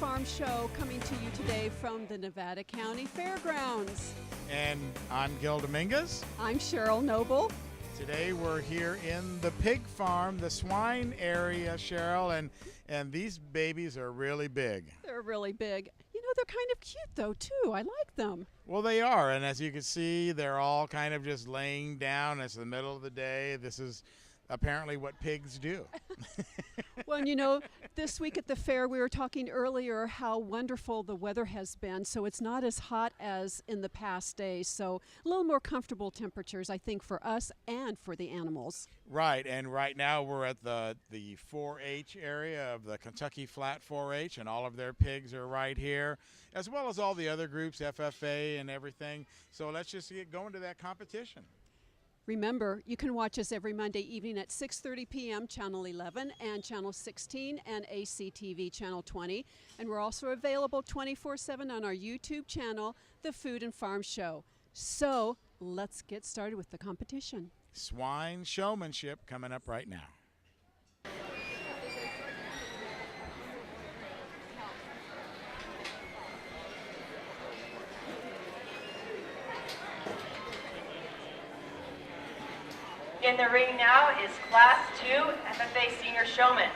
Farm Show coming to you today from the Nevada County Fairgrounds. And I'm Gil Dominguez. I'm Cheryl Noble. Today we're here in the pig farm, the swine area, Cheryl, and these babies are really big. They're really big. You know, they're kind of cute though too. I like them. Well, they are, and as you can see, they're all kind of just laying down. It's the middle of the day. This is apparently what pigs do. Well, and you know, this week at the fair, we were talking earlier how wonderful the weather has been. So it's not as hot as in the past days. So a little more comfortable temperatures, I think, for us and for the animals. Right, and right now we're at the 4-H area of the Kentucky Flat 4-H, and all of their pigs are right here, as well as all the other groups, FFA and everything. So let's just get going to that competition. Remember, you can watch us every Monday evening at 6:30 p.m. Channel 11 and Channel 16 and ACTV Channel 20. And we're also available 24/7 on our YouTube channel, The Food and Farm Show. So let's get started with the competition. Swine showmanship coming up right now. In the ring now is Class 2 FFA Senior Showman.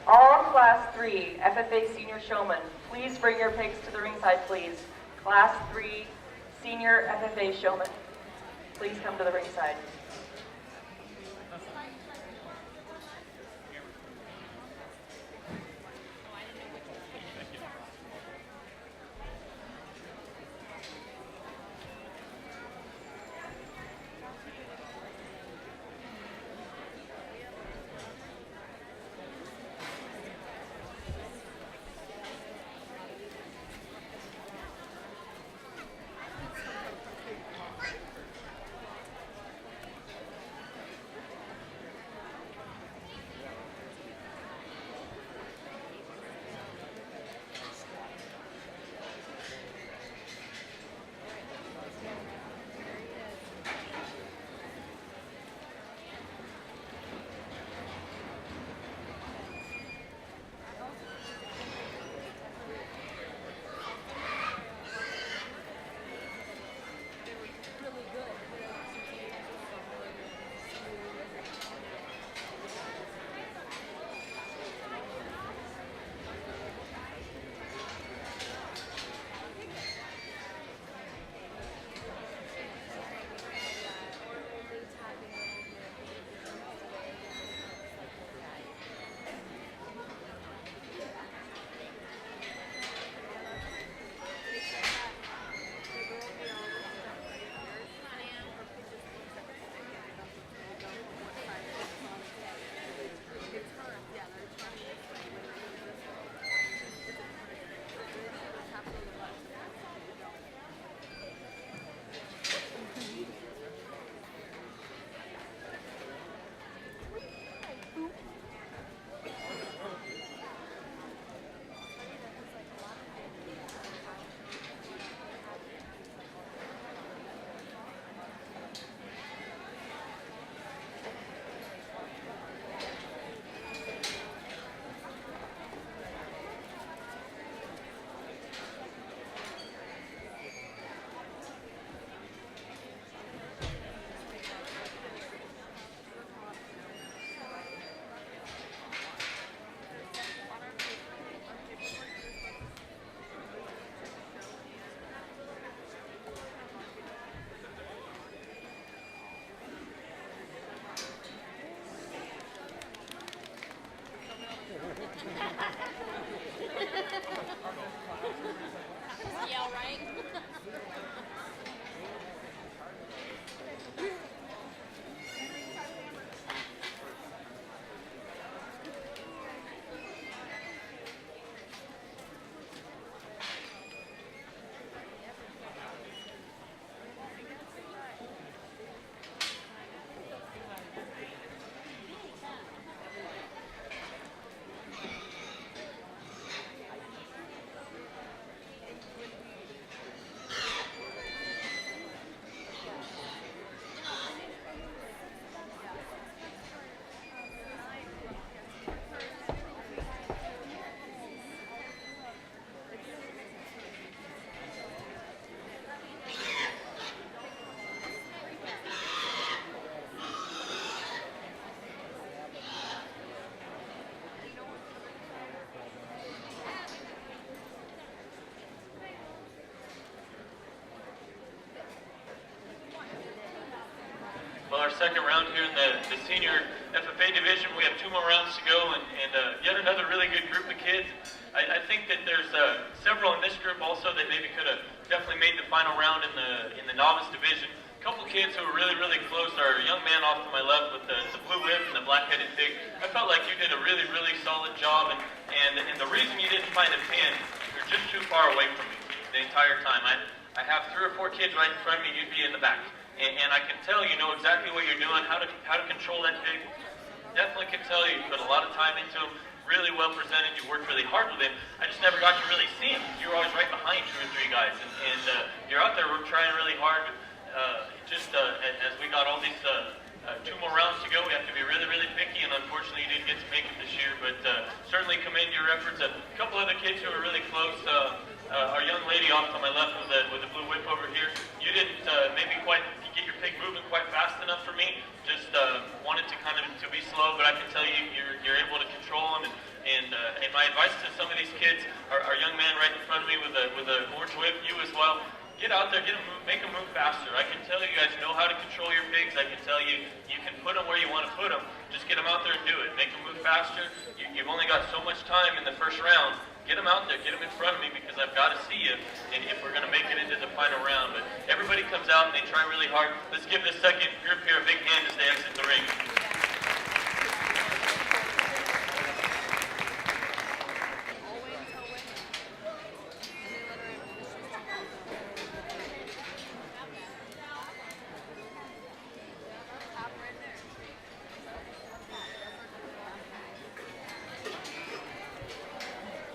All Class 3 FFA Senior Showman, please bring your pigs to the ringside, please. Class 3 Senior FFA Showman, please come to the ringside. Well, our second round here in the senior FFA division, we have 2 more rounds to go, and yet another really good group of kids. I think that there's several in this group also that maybe could have definitely made the final round in the novice division. A couple kids who were really, really close. Our young man off to my left with the blue whip and the black-headed pig. I felt like you did a really, really solid job, and the reason you didn't find a pin, you're just too far away from me the entire time. I have 3 or 4 kids right in front of me, you'd be in the back. And I can tell you know exactly what you're doing, how to control that pig. Definitely can tell you put a lot of time into him, really well presented, you worked really hard with him. I just never got to really see him. You were always right behind 2 or 3 guys, and you're out there trying really hard. As we got all these 2 more rounds to go, we have to be really, really picky, and unfortunately you didn't get to make it this year, but certainly commend your efforts. A couple other kids who were really close. Our young lady off to my left with the blue whip over here, you didn't maybe quite get your pig moving quite fast enough for me. Just wanted to kind of to be slow, but I can tell you you're able to control them. And my advice to some of these kids, our young man right in front of me with a orange whip, you as well. Get out there, make them move faster. I can tell you guys know how to control your pigs. I can tell you can put them where you want to put them. Just get them out there and do it. Make them move faster. You've only got so much time in the first round. Get them out there, get them in front of me because I've got to see you and if we're going to make it into the final round. But everybody comes out and they try really hard. Let's give this second group here a big hand as they exit the ring.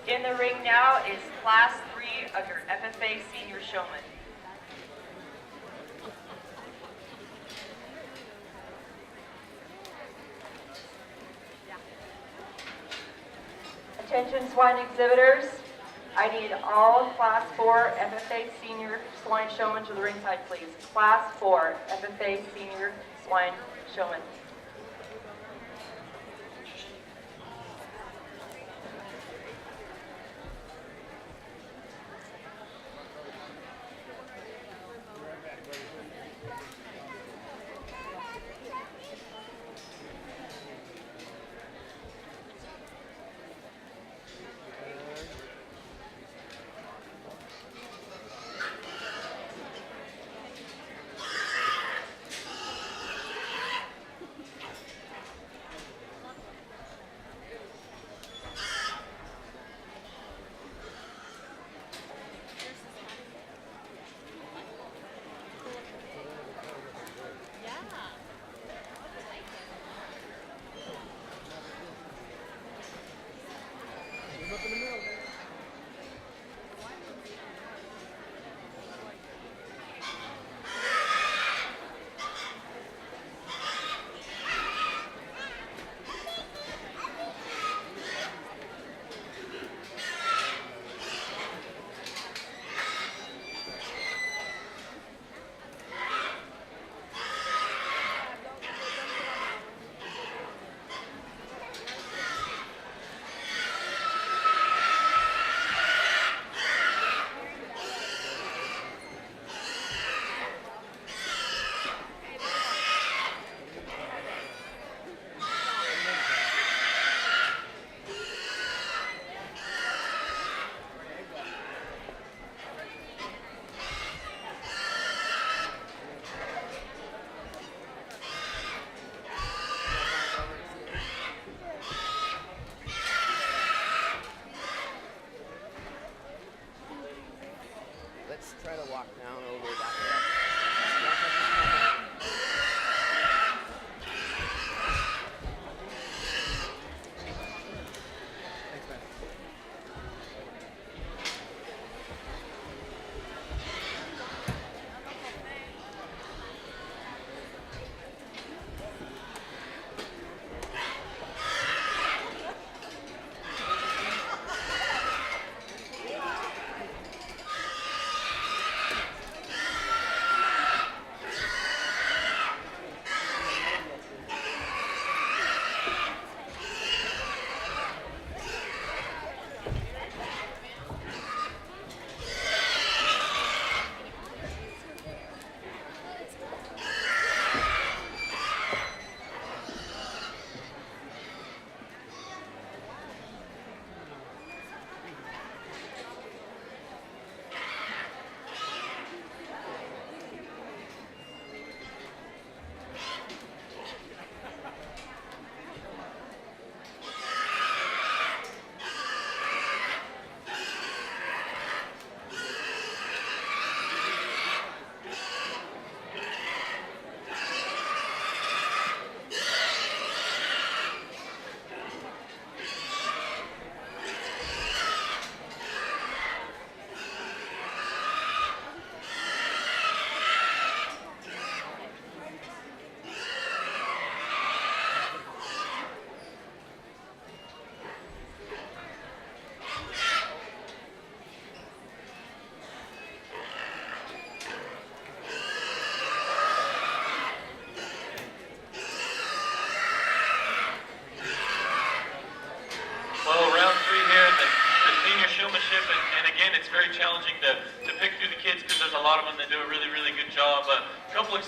In the ring now is Class 3 of your FFA Senior Showman. Attention swine exhibitors, I need all Class 4 FFA Senior Swine Showmen to the ringside, please. Class 4 FFA Senior Swine Showmen.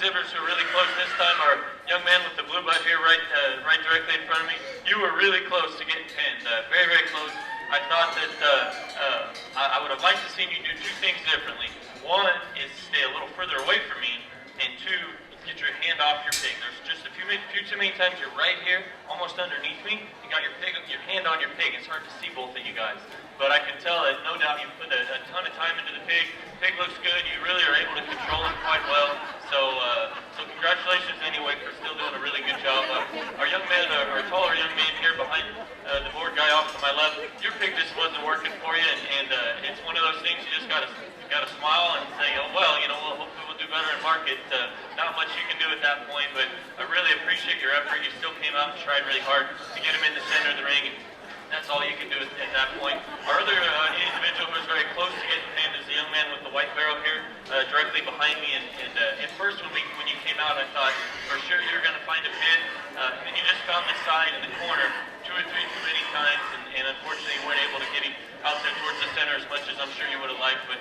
exhibitors who are really close this time. Our young man with the blue butt here right directly in front of me. You were really close to getting pinned, very, very close. I thought that I would have liked to seen you do two things differently. One is stay a little further away from me, and two, get your hand off your pig. There's just a few too many times you're right here, almost underneath me. You got your hand on your pig. It's hard to see both of you guys. But I can tell that no doubt you put a ton of time into the pig. Pig looks good. You really are able to control him quite well. So congratulations anyway for still doing a really good job. Our young man, our taller young man here behind the board guy off to my left, your pig just wasn't working for you, and it's one of those things you just gotta smile and say, oh well, hopefully we'll do better in market. Not much you can do at that point, but I really appreciate your effort. You still came out and tried really hard to get him in the center of the ring. That's all you can do at that point. Our other individual who was very close to getting pinned is the young man with the white barrel here, directly behind me. And at first, when you came out, I thought for sure you were going to find a pin, and you just found the side in the corner 2 or 3 too many times, and unfortunately you weren't able to get him out there towards the center as much as I'm sure you would have liked. But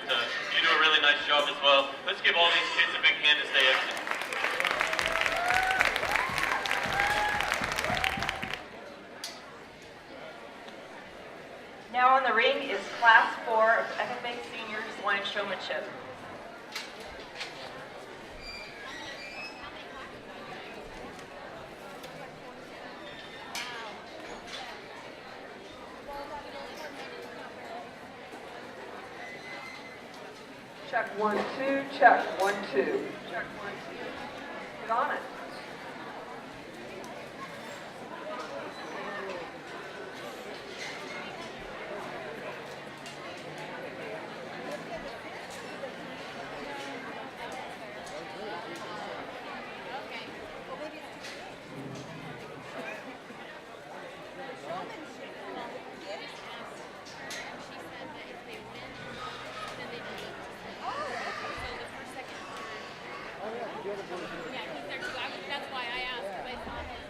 you do a really nice job as well. Let's give all these kids a big hand as they exit. Now on the ring is Class 4 of FFA Seniors Wine Showmanship. Check 1, 2, check 1, 2. Check 1, 2. Get on it. That's why I asked, because I saw him.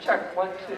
Check 1, 2.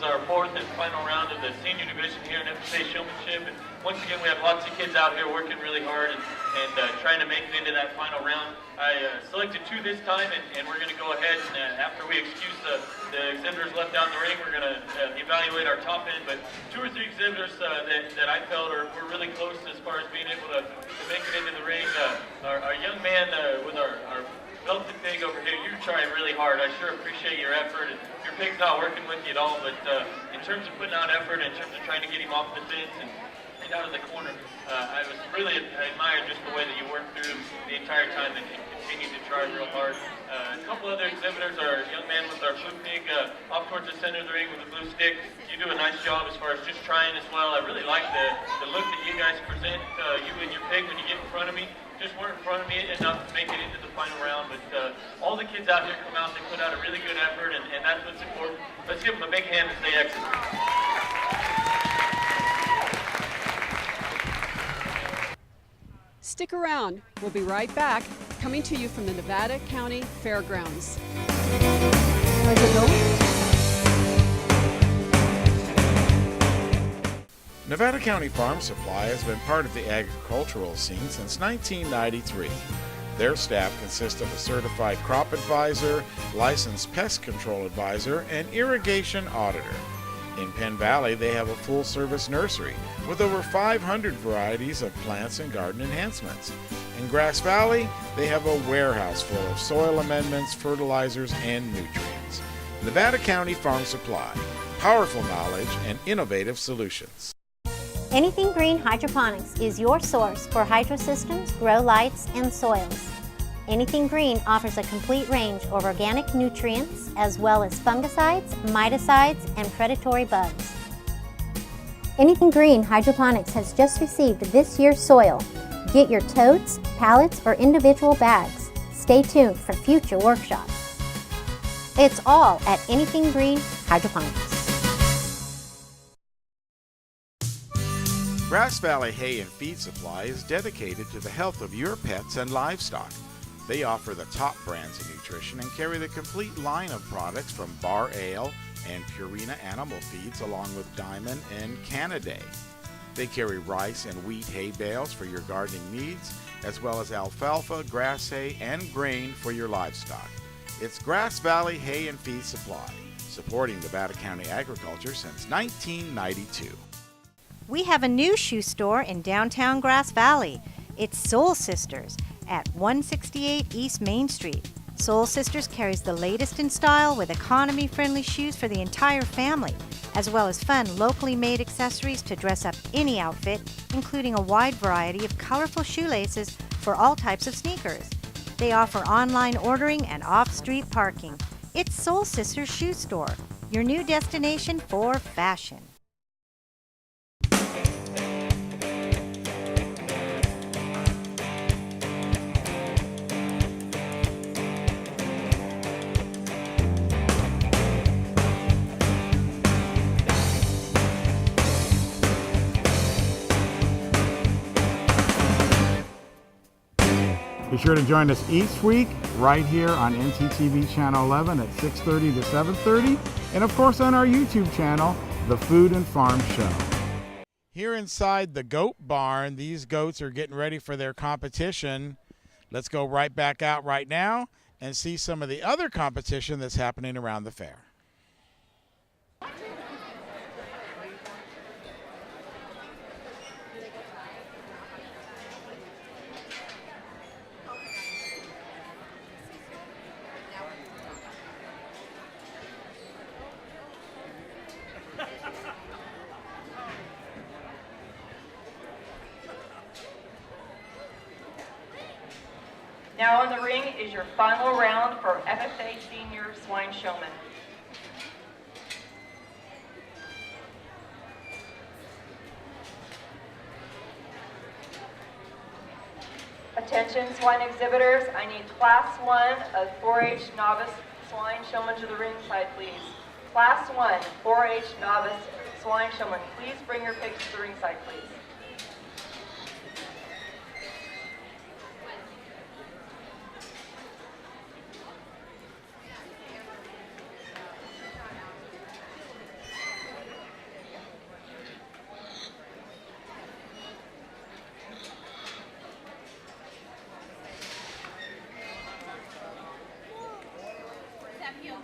our fourth and final round of the senior division here in FFA Showmanship. And once again, we have lots of kids out here working really hard and trying to make it into that final round. I selected two this time, and we're going to go ahead and after we excuse the exhibitors left down the ring, we're going to evaluate our top end. But two or three exhibitors that I felt were really close as far as being able to make it into the ring. Our young man with our belted pig over here, you're trying really hard. I sure appreciate your effort. And your pig's not working with you at all, but in terms of putting out effort, in terms of trying to get him off the fence and out of the corner, I admired just the way that you worked through the entire time and continued to try real hard. A couple other exhibitors, our young man with our blue pig off towards the center of the ring with the blue stick. You do a nice job as far as just trying as well. I really like the look that you guys present, you and your pig, when you get in front of me. Just weren't in front of me enough to make it into the final round, but all the kids out here come out, they put out a really good effort, and that's what's important. Let's give them a big hand as they exit. Stick around. We'll be right back, coming to you from the Nevada County Fairgrounds. Nevada County Farm Supply has been part of the agricultural scene since 1993. Their staff consists of a certified crop advisor, licensed pest control advisor, and irrigation auditor. In Penn Valley, they have a full-service nursery with over 500 varieties of plants and garden enhancements. In Grass Valley, they have a warehouse full of soil amendments, fertilizers, and nutrients. Nevada County Farm Supply, powerful knowledge and innovative solutions. Anything Green Hydroponics is your source for hydro systems, grow lights, and soils. Anything Green offers a complete range of organic nutrients as well as fungicides, miticides, and predatory bugs. Anything Green Hydroponics has just received this year's soil. Get your totes, pallets, or individual bags. Stay tuned for future workshops. It's all at Anything Green Hydroponics. Grass Valley Hay and Feed Supply is dedicated to the health of your pets and livestock. They offer the top brands of nutrition and carry the complete line of products from Bar Ale and Purina Animal Feeds along with Diamond and Canaday. They carry rice and wheat hay bales for your gardening needs, as well as alfalfa, grass hay, and grain for your livestock. It's Grass Valley Hay and Feed Supply, supporting Nevada County agriculture since 1992. We have a new shoe store in downtown Grass Valley. It's Soul Sisters at 168 East Main Street. Soul Sisters carries the latest in style with economy-friendly shoes for the entire family, as well as fun locally made accessories to dress up any outfit, including a wide variety of colorful shoelaces for all types of sneakers. They offer online ordering and off-street parking. It's Soul Sisters Shoe Store, your new destination for fashion. Be sure to join us each week right here on NTTV Channel 11 at 6:30 to 7:30, and of course on our YouTube channel, The Food and Farm Show. Here inside the goat barn, these goats are getting ready for their competition. Let's go right back out right now and see some of the other competition that's happening around the fair. Now in the ring is your final round for FFA Senior Swine Showman. Attention swine exhibitors, I need Class 1 of 4-H Novice Swine Showman to the ringside, please. Class 1, 4-H Novice Swine Showman, please bring your pigs to the ringside, please.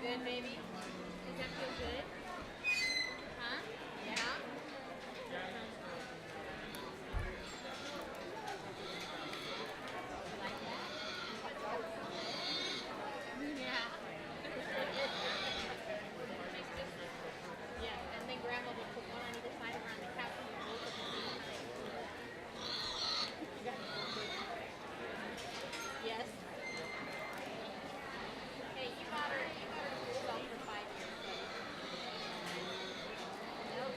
Good, baby. Does that feel good? Huh? Yeah? Like that? Yeah. Yeah, and then Grandma will put one on either side around the couch and you'll both at the same time. Yes. Hey, you got her yourself for 5 years. Nope.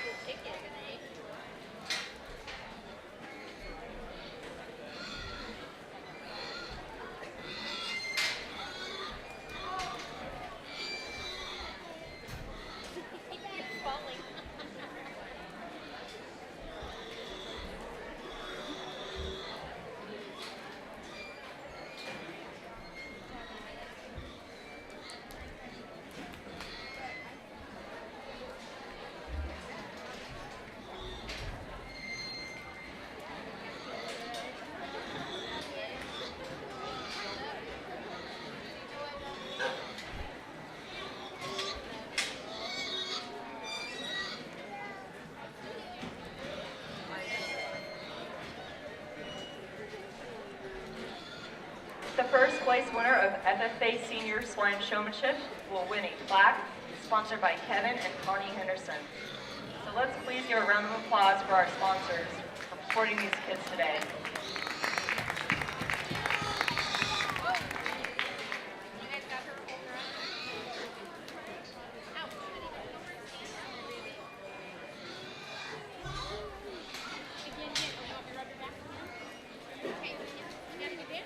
Good ticket, Renee. He's falling. The first place winner of FFA Senior Swine Showmanship will win a plaque sponsored by Kevin and Connie Henderson. So let's please give a round of applause for our sponsors for supporting these kids today. You guys got her over on? Ouch. Again, you want me to rub your back again? Okay, you gotta get down.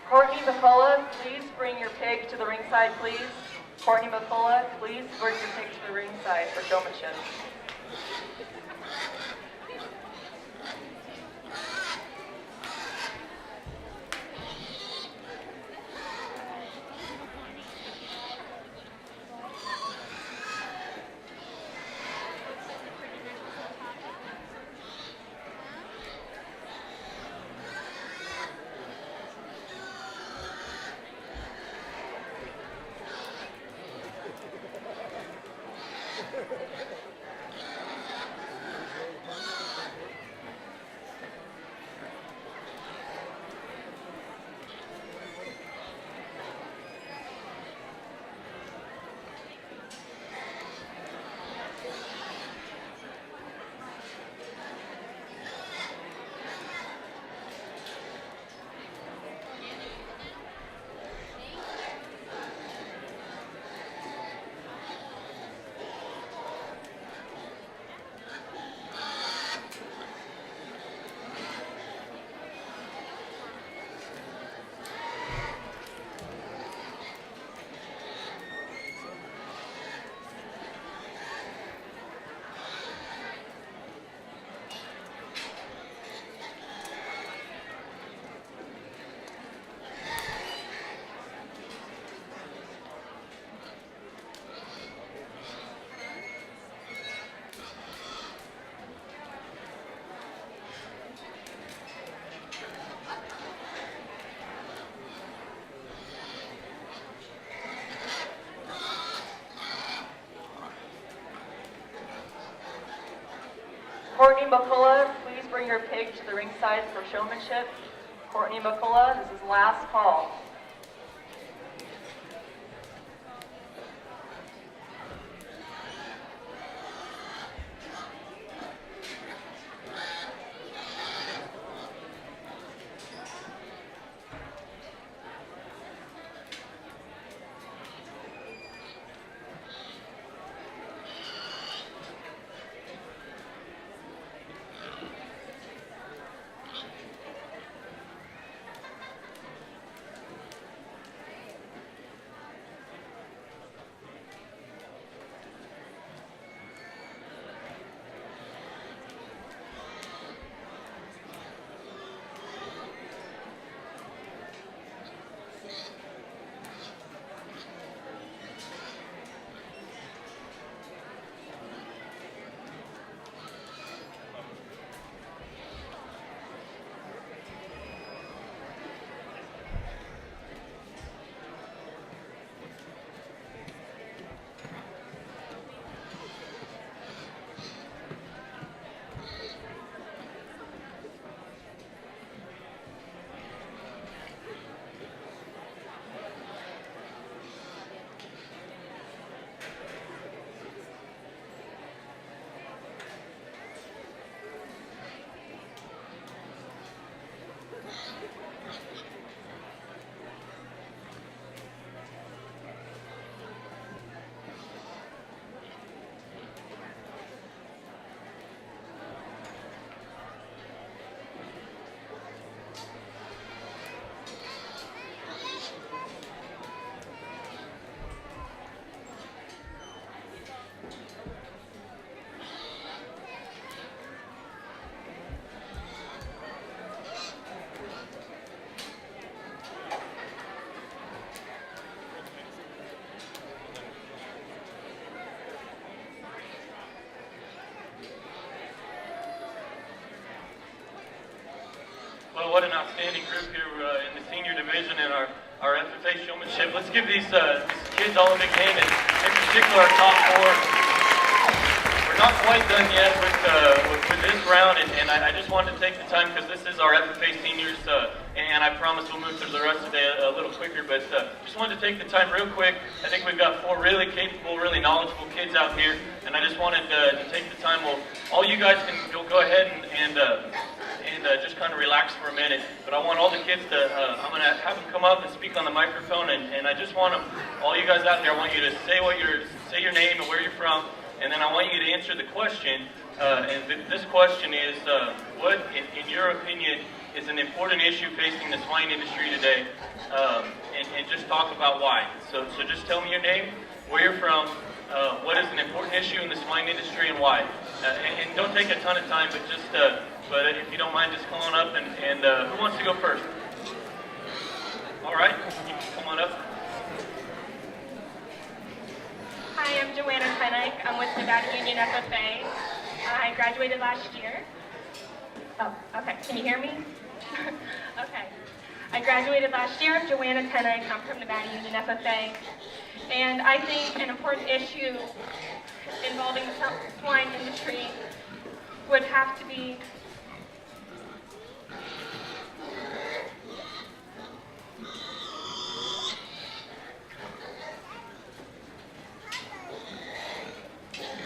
Courtney McCullough, please bring your pig to the ringside, please. Courtney McCullough, please bring your pig to the ringside for showmanship. Courtney McCullough, please bring your pig to the ringside for showmanship. Courtney McCullough, this is last call. Well, what an outstanding group here in the senior division and our FFA showmanship. Let's give these kids all a big hand, and in particular our top four. We're not quite done yet with this round, and I just wanted to take the time because this is our FFA seniors, and I promise we'll move through the rest of the day a little quicker, but just wanted to take the time real quick. I think we've got four really capable, really knowledgeable kids out here, and I just wanted to take the time. Well, all you guys can go ahead and just kind of relax for a minute. But I want all the kids to, I'm going to have them come up and speak on the microphone, and I just want them, all you guys out there, I want you to say your name and where you're from, and then I want you to answer the question. This question is, what, in your opinion, is an important issue facing the swine industry today? And just talk about why. So just tell me your name, where you're from, what is an important issue in the swine industry, and why. And don't take a ton of time, but just, but if you don't mind, just come on up, and who wants to go first? All right, you can come on up. Hi, I'm Joanna Pennick. I'm with Nevada Union FFA. I graduated last year. Oh, okay. Can you hear me? Okay. I graduated last year. I'm Joanna Pennick. I'm from Nevada Union FFA. And I think an important issue involving the swine industry would have to be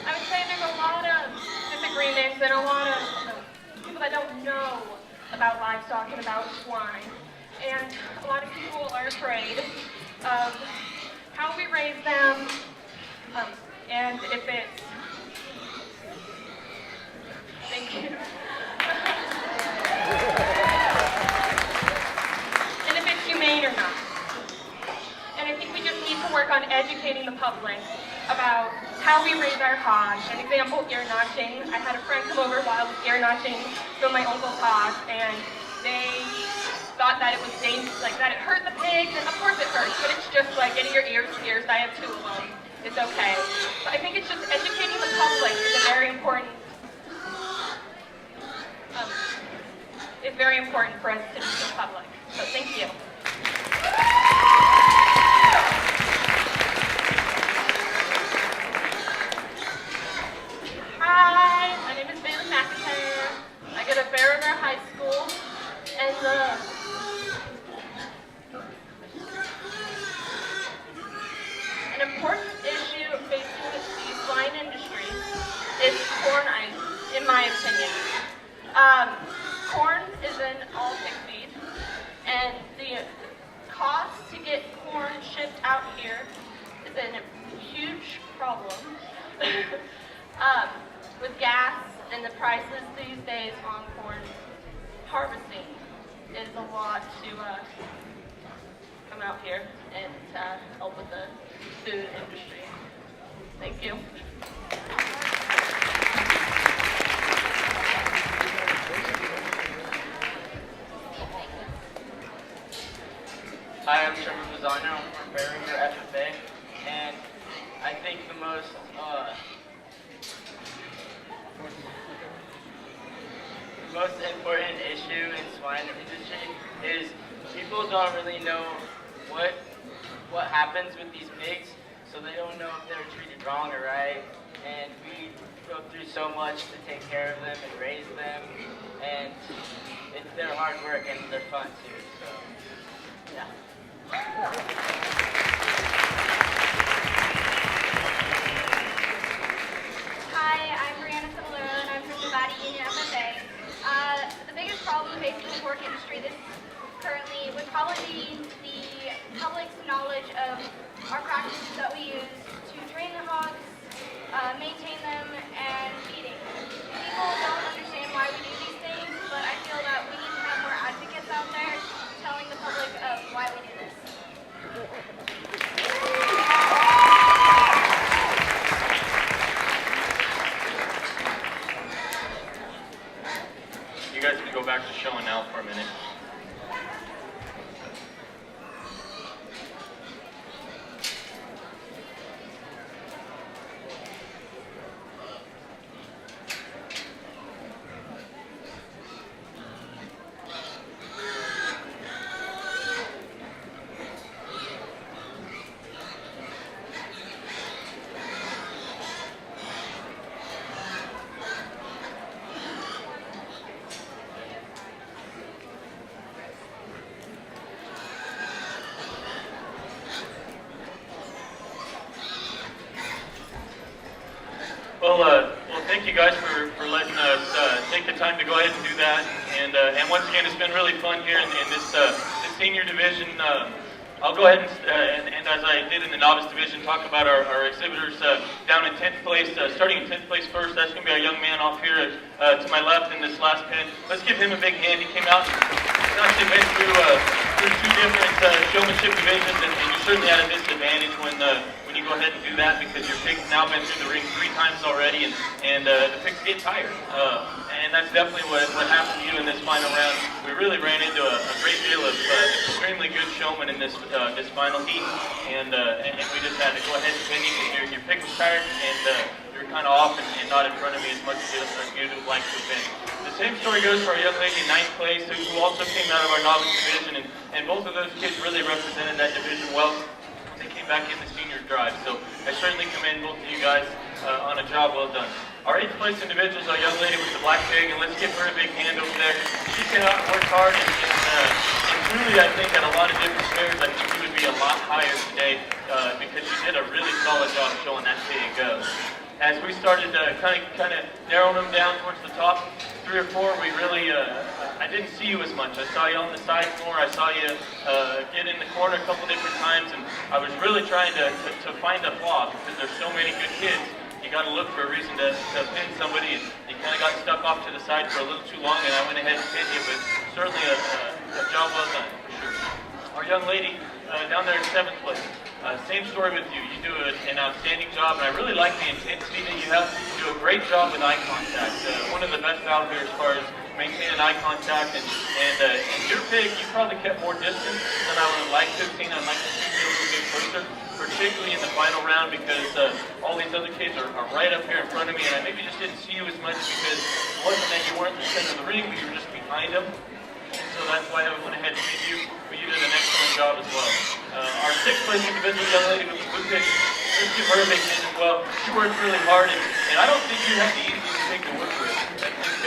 I would say there's a lot of disagreements and a lot of people that don't know about livestock and about swine. And a lot of people are afraid of how we raise them, and if it's, thank you. And if it's humane or not. And I think we just need to work on educating the public about how we raise our hogs. An example, ear notching. I had a friend come over while I was ear notching from my uncle's hog, and they thought that it was dangerous, like that it hurt the pigs, and of course it hurts, but it's just like getting your ears pierced. I have 2 of them. It's okay. So I think it's just educating the public is a very important. It's very important for us to teach the public. So thank you. Hi, my name is Bailey McIntyre. I go to Barringer High School, and an important issue facing the swine industry is corn ice, in my opinion. Corn is in all pig feed, and the cost to get corn shipped out here is a huge problem. With gas and the prices these days on corn harvesting is a lot to come out here and help with the food industry. Thank you. Hi, I'm Trevor Mazzano. I'm from Barringer FFA, and I think the most important issue in swine industry is people don't really know what happens with these pigs, so they don't know if they're treated wrong or right, and we go through so much to take care of them and raise them, and it's their hard work and they're fun too, so yeah. Hi, I'm Brianna Civilero, and I'm from Nevada Union FFA. The biggest problem facing the pork industry currently would probably be the public's knowledge of our practices that we use to train the hogs, maintain them, and feeding. People don't understand why we do these things, but I feel that we need to have more advocates out there telling the public of why we do this. You guys can go back to show and now for a minute. Well, thank you guys for letting us take the time to go ahead and do that. And once again, it's been really fun here in this senior division. I'll go ahead and as I did in the novice division, talk about our exhibitors down in 10th place. Starting in 10th place first, that's going to be our young man off here to my left in this last pin. Let's give him a big hand. He came out and actually been through 2 different showmanship divisions, and you certainly had a disadvantage when you go ahead and do that, because your pig's now been through the ring 3 times already, and the pigs get tired. And that's definitely what happened to you in this final round. We really ran into a great deal of extremely good showmen in this final heat, and we just had to go ahead and pin you because your pig was tired, and you were kind of off and not in front of me as much as you would like to have been. The same story goes for our young lady in 9th place, who also came out of our novice division, and both of those kids really represented that division well. They came back in the senior drive. So I certainly commend both of you guys on a job well done. Our 8th place individual is our young lady with the black pig, and let's give her a big hand over there. She came out and worked hard, and truly, I think, at a lot of different fairs, I think she would be a lot higher today because she did a really solid job showing that pig. As we started kind of narrowing them down towards the top 3 or 4, we really, I didn't see you as much. I saw you on the sides more. I saw you get in the corner a couple different times, and I was really trying to find a flaw because there's so many good kids. You got to look for a reason to pin somebody, and you kind of got stuck off to the side for a little too long, and I went ahead and pinned you, but certainly a job well done, for sure. Our young lady down there in 7th place, same story with you. You do an outstanding job, and I really like the intensity that you have. You do a great job with eye contact. One of the best out here as far as maintaining eye contact, and your pig, you probably kept more distance than I would have liked to have seen. I'd like to see you a little bit closer, particularly in the final round, because all these other kids are right up here in front of me, and I maybe just didn't see you as much because it wasn't that you weren't in the center of the ring, but you were just behind them. So that's why I went ahead and pick you, but you did an excellent job as well. Our 6th place individual young lady with the blue pig, let's give her a big hand as well. She worked really hard, and I don't think you have the easiest pig to work with. I think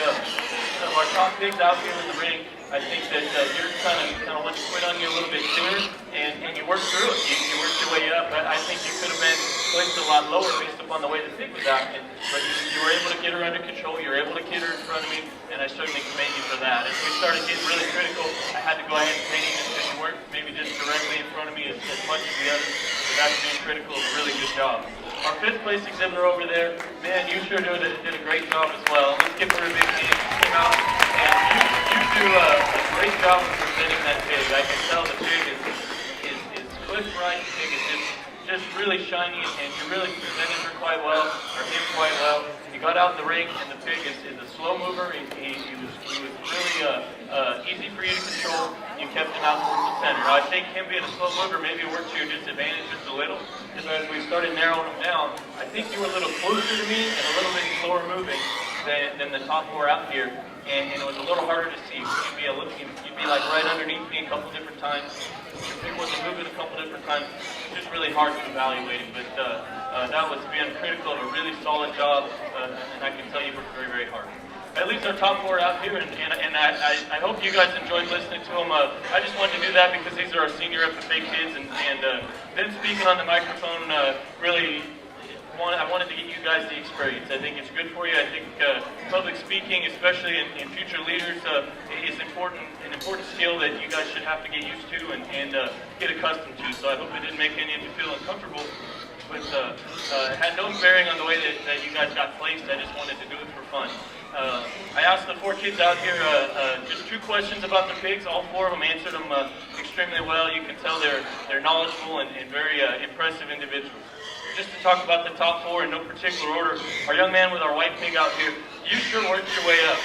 of our top pigs out here in the ring, I think that you're kind of want to quit on you a little bit sooner, and you worked through it. You worked your way up. I think you could have been placed a lot lower based upon the way the pig was acting, but you were able to get her under control. You were able to get her in front of me, and I certainly commend you for that. As we started getting really critical, I had to go ahead and paint you just because you weren't maybe just directly in front of me as much as the others, but that's being critical of a really good job. Our 5th place exhibitor over there, man, you sure did a great job as well. Let's give her a big hand. She came out, and you do a great job of presenting that pig. I can tell the pig is clipped right. The pig is just really shiny, and you really presented her quite well, or him quite well. You got out in the ring, and the pig is a slow mover. He was really easy for you to control. You kept him out towards the center. Now, I think him being a slow mover maybe worked to your disadvantage just a little, because as we started narrowing him down, I think you were a little closer to me and a little bit slower moving than the top 4 out here, and it was a little harder to see. You'd be like right underneath me a couple different times. Your pig wasn't moving a couple different times. It was just really hard to evaluate him, but that was being critical of a really solid job, and I can tell you worked very, very hard. At least our top 4 out here, and I hope you guys enjoyed listening to them. I just wanted to do that because these are our senior FFA kids, and them speaking on the microphone really, I wanted to get you guys the experience. I think it's good for you. I think public speaking, especially in future leaders, is an important skill that you guys should have to get used to and get accustomed to. So I hope it didn't make any of you feel uncomfortable. But it had no bearing on the way that you guys got placed. I just wanted to do it for fun. I asked the 4 kids out here just 2 questions about the pigs. All 4 of them answered them extremely well. You can tell they're knowledgeable and very impressive individuals. Just to talk about the top 4 in no particular order, our young man with our white pig out here, you sure worked your way up.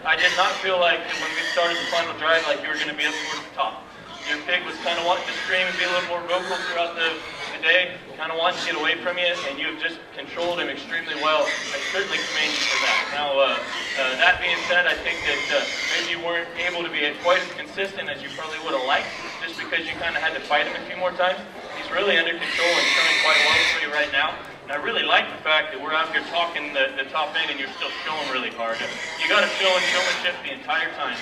I did not feel like when we started the final drive like you were going to be up towards the top. Your pig was kind of wanting to scream and be a little more vocal throughout the day, kind of wanting to get away from you, and you have just controlled him extremely well. I certainly commend you for that. Now, that being said, I think that maybe you weren't able to be quite as consistent as you probably would have liked, just because you kind of had to fight him a few more times. He's really under control and turning quite well for you right now. And I really like the fact that we're out here talking the top end and you're still showing really hard. You got to show and showmanship the entire time.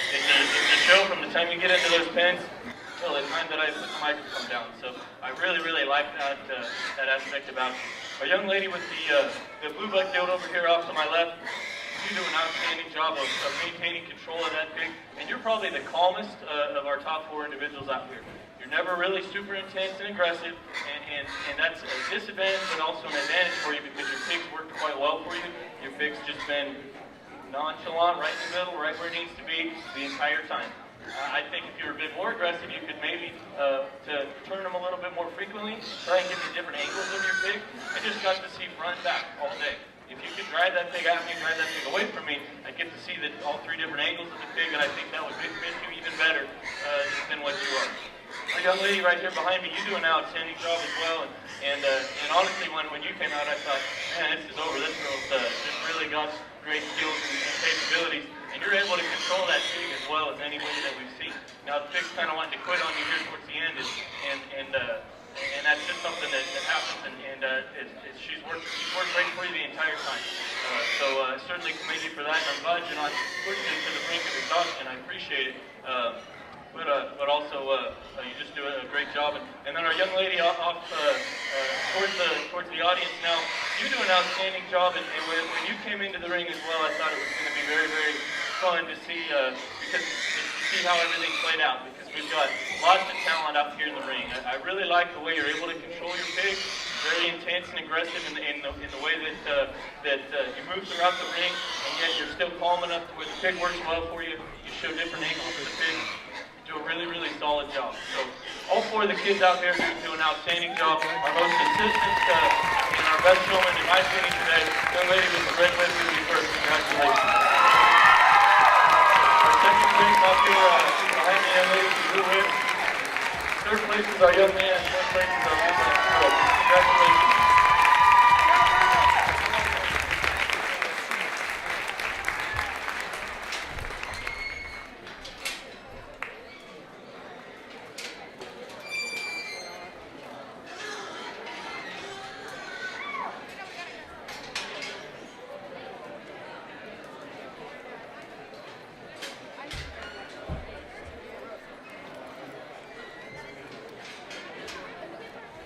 It's a show from the time you get into those pens till the time that I put the microphone down. So I really, really like that aspect about you. A young lady with the blue buck gilt over here off to my left, you do an outstanding job of maintaining control of that pig, and you're probably the calmest of our top 4 individuals out here. You're never really super intense and aggressive, and that's a disadvantage, but also an advantage for you because your pig's worked quite well for you. Your pig's just been nonchalant, right in the middle, right where it needs to be the entire time. I think if you're a bit more aggressive, you could maybe to turn them a little bit more frequently, try and give me different angles of your pig. I just got to see front and back all day. If you could drive that pig at me, drive that pig away from me, I get to see all 3 different angles of the pig, and I think that would fit you even better than what you are. Our young lady right here behind me, you do an outstanding job as well. And honestly, when you came out, I thought, man, this is over. This girl's just really got great skills and capabilities. And you're able to control that pig as well as anybody that we've seen. Now, the pig's kind of wanting to quit on you here towards the end, and and that's just something that happens, and she's worked great for you the entire time. So I certainly commend you for that, and I'm glad you're not pushing it to the brink of exhaustion. I appreciate it. But also you just do a great job. And then our young lady off towards the audience now, you do an outstanding job. And when you came into the ring as well, I thought it was going to be very, very fun to see because to see how everything played out. Because we've got lots of talent out here in the ring. I really like the way you're able to control your pig. Very intense and aggressive in the way that you move throughout the ring, and yet you're still calm enough to where the pig works well for you. You show different angles of the pig. Do a really, really solid job. So all four of the kids out there do an outstanding job. Our most assistants and our best showman, in my opinion, today, young lady with the red whip will be first. Congratulations. Our second place up here, behind the young lady with the blue whip. Third place is our young man, and fourth place is our blue whip. So congratulations.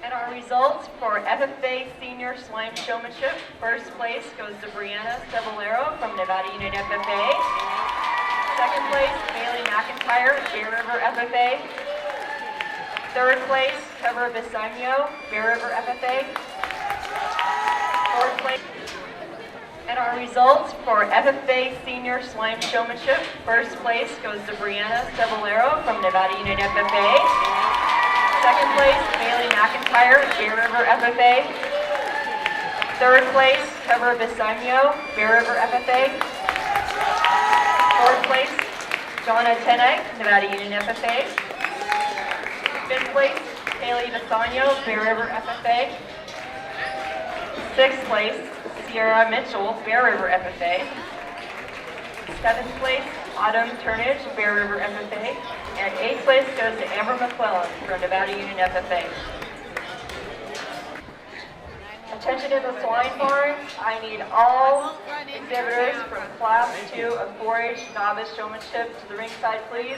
And our results for FFA Senior Swine Showmanship. First place goes to Brianna Cebollero from Nevada Unit FFA. Second place, Bailey McIntyre, Bear River FFA. Third place, Trevor Bisagno, Bear River FFA. Fourth place. And our results for FFA Senior Swine Showmanship. First place goes to Brianna Cebollero from Nevada Unit FFA. Second place, Bailey McIntyre, Bear River FFA. Third place, Trevor Bisagno, Bear River FFA. Fourth place, Jonna Tenek, Nevada Union FFA. Fifth place, Haley Bisagno, Bear River FFA. Sixth place, Sierra Mitchell, Bear River FFA. Seventh place, Autumn Turnage, Bear River FFA. And eighth place goes to Amber McClellan from Nevada Union FFA. Attention to the swine barns. I need all exhibitors from Class 2 of 4-H Novice Showmanship to the ringside, please.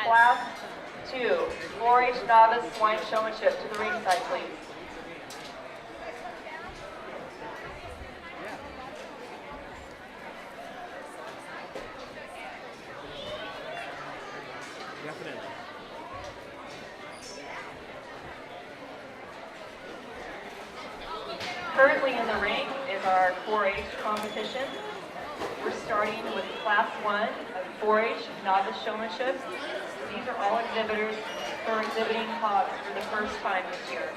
Class 2, 4-H Novice Swine Showmanship to the ringside, please. Currently in the ring is our 4-H competition. We're starting with Class 1 of 4-H Novice Showmanship. These are all exhibitors who are exhibiting hogs for the first time this year.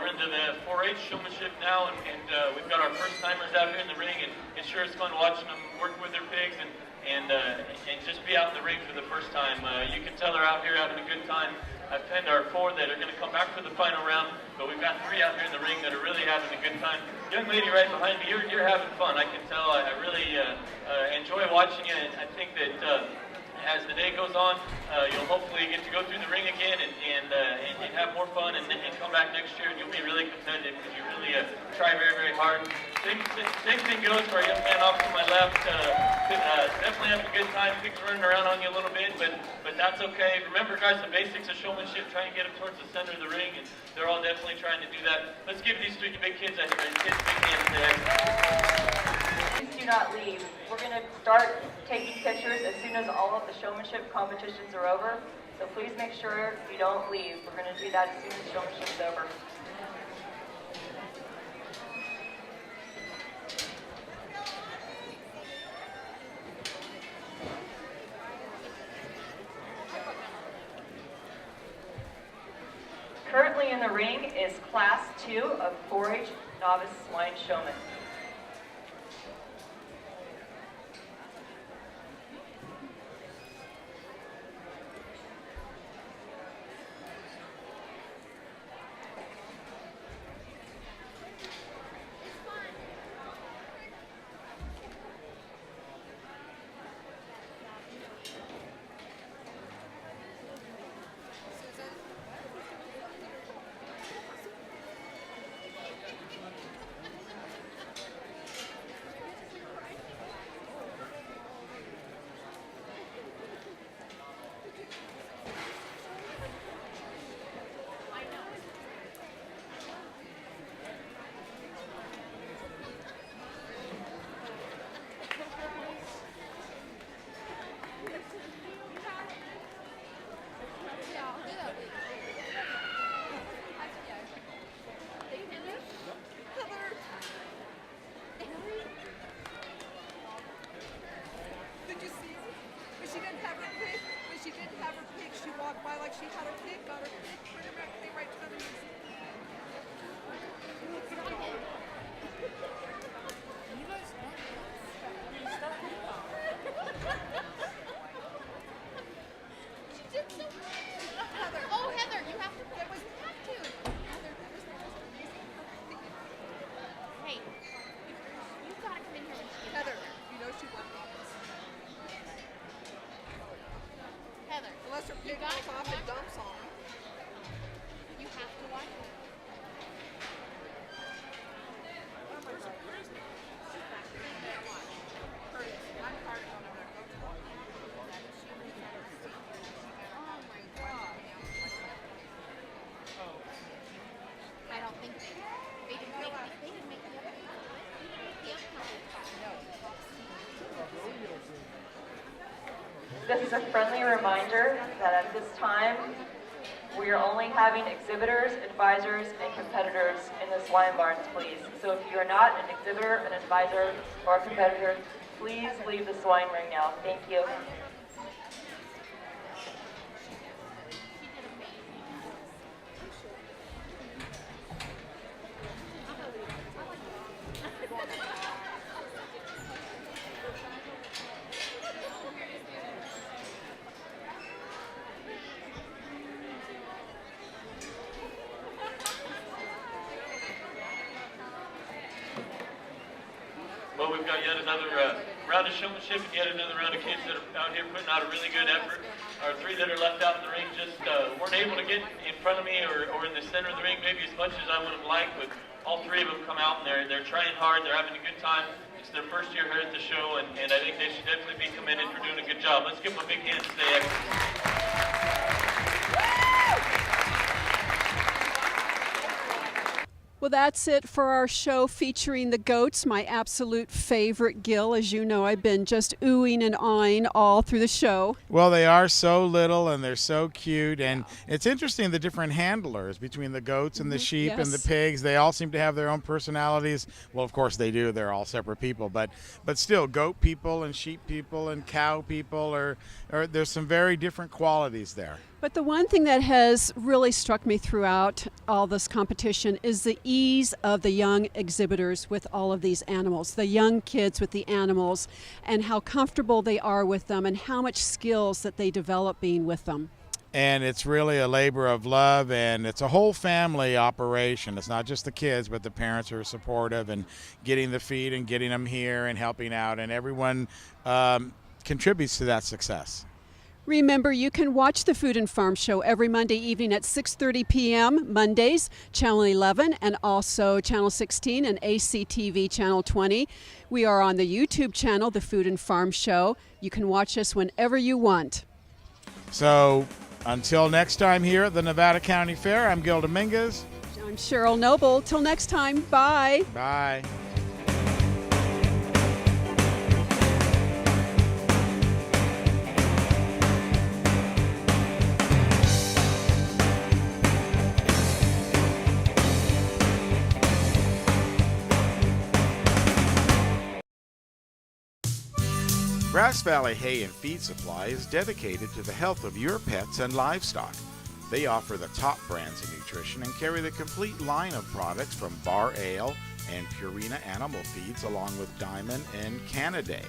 we're into the 4-H showmanship now, and we've got our first timers out here in the ring, and it sure is fun watching them work with their pigs and just be out in the ring for the first time. You can tell they're out here having a good time. I've pinned our 4 that are going to come back for the final round, but we've got 3 out here in the ring that are really having a good time. Young lady right behind me, you're having fun. I can tell. I really enjoy watching you, and I think that as the day goes on, you'll hopefully get to go through the ring again and have more fun and come back next year, and you'll be really competitive because you really try very, very hard. Same thing goes for our young man off to my left. Definitely having a good time. Pigs running around on you a little bit, but that's okay. Remember, guys, the basics of showmanship. Try and get them towards the center of the ring, and they're all definitely trying to do that. Let's give these 3 big kids a big hand today. Please do not leave. We're going to start taking pictures as soon as all of the showmanship competitions are over. So please make sure you don't leave. We're going to do that as soon as showmanship's over. Currently in the ring is Class 2 of 4-H Novice Swine Showman. Unless her pig goes off and dumps on her. You have to watch it. I don't think they didn't make the other This is a friendly reminder that at this time, we are only having exhibitors, advisors, and competitors in the swine barns, please. So if you are not an exhibitor, an advisor, or a competitor, please leave the swine ring now. Thank you. Well, we've got yet another round of showmanship and yet another round of kids that are out here putting out a really good effort. Our 3 that are left out in the ring just weren't able to get in front of me or in the center of the ring maybe as much as I would have liked, but all 3 of them come out and they're trying hard, they're having a good time. It's their first year here at the show, and I think they should definitely be commended for doing a good job. Let's give them a big hand to stay excellent. Well, that's it for our show featuring the goats, my absolute favorite, Gil. As you know, I've been just oohing and awing all through the show. Well, they are so little and they're so cute, and it's interesting the different handlers between the goats and the sheep and the pigs. They all seem to have their own personalities. Well, of course they do. They're all separate people, but still, goat people and sheep people and cow people are there's some very different qualities there. But the one thing that has really struck me throughout all this competition is the ease of the young exhibitors with all of these animals, the young kids with the animals, and how comfortable they are with them and how much skills that they develop being with them. And it's really a labor of love, and it's a whole family operation. It's not just the kids, but the parents are supportive and getting the feed and getting them here and helping out, and everyone contributes to that success. Remember, you can watch the Food and Farm Show every Monday evening at 6:30 p.m. Mondays, Channel 11, and also Channel 16 and ACTV Channel 20. We are on the YouTube channel, The Food and Farm Show. You can watch us whenever you want. So until next time here at the Nevada County Fair, I'm Gil Dominguez. I'm Cheryl Noble. Till next time, bye. Bye. Grass Valley Hay and Feed Supply is dedicated to the health of your pets and livestock. They offer the top brands of nutrition and carry the complete line of products from Bar Ale and Purina animal feeds along with Diamond and Canaday.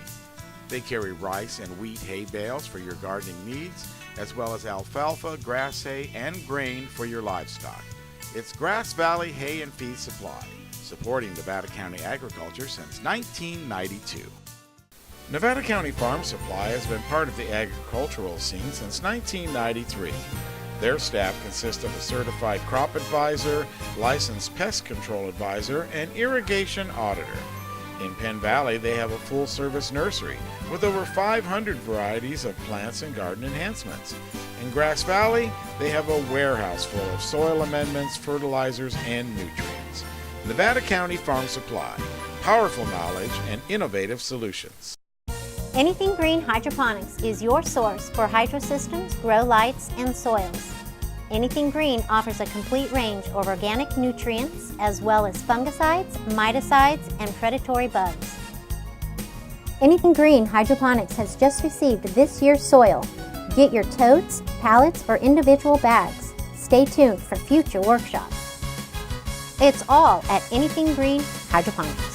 They carry rice and wheat hay bales for your gardening needs, as well as alfalfa, grass hay, and grain for your livestock. It's Grass Valley Hay and Feed Supply, supporting Nevada County agriculture since 1992. Nevada County Farm Supply has been part of the agricultural scene since 1993. Their staff consists of a certified crop advisor, licensed pest control advisor, and irrigation auditor. In Penn Valley, they have a full-service nursery with over 500 varieties of plants and garden enhancements. In Grass Valley, they have a warehouse full of soil amendments, fertilizers, and nutrients. Nevada County Farm Supply, powerful knowledge and innovative solutions. Anything Green Hydroponics is your source for hydro systems, grow lights, and soils. Anything Green offers a complete range of organic nutrients as well as fungicides, miticides, and predatory bugs. Anything Green Hydroponics has just received this year's soil. Get your totes, pallets, or individual bags. Stay tuned for future workshops. It's all at Anything Green Hydroponics.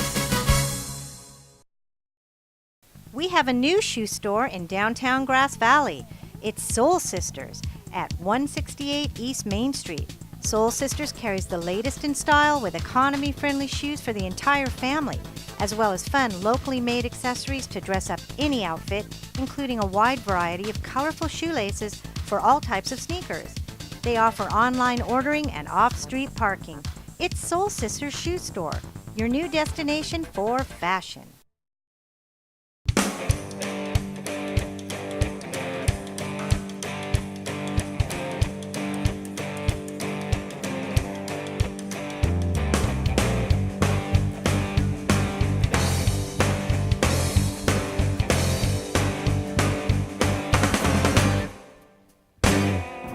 We have a new shoe store in downtown Grass Valley. It's Soul Sisters at 168 East Main Street. Soul Sisters carries the latest in style with economy-friendly shoes for the entire family, as well as fun locally made accessories to dress up any outfit, including a wide variety of colorful shoelaces for all types of sneakers. They offer online ordering and off-street parking. It's Soul Sisters Shoe Store, your new destination for fashion.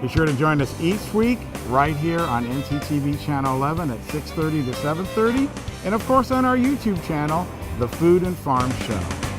Be sure to join us each week right here on NCTV Channel 11 at 6:30 to 7:30, and of course on our YouTube channel, The Food and Farm Show.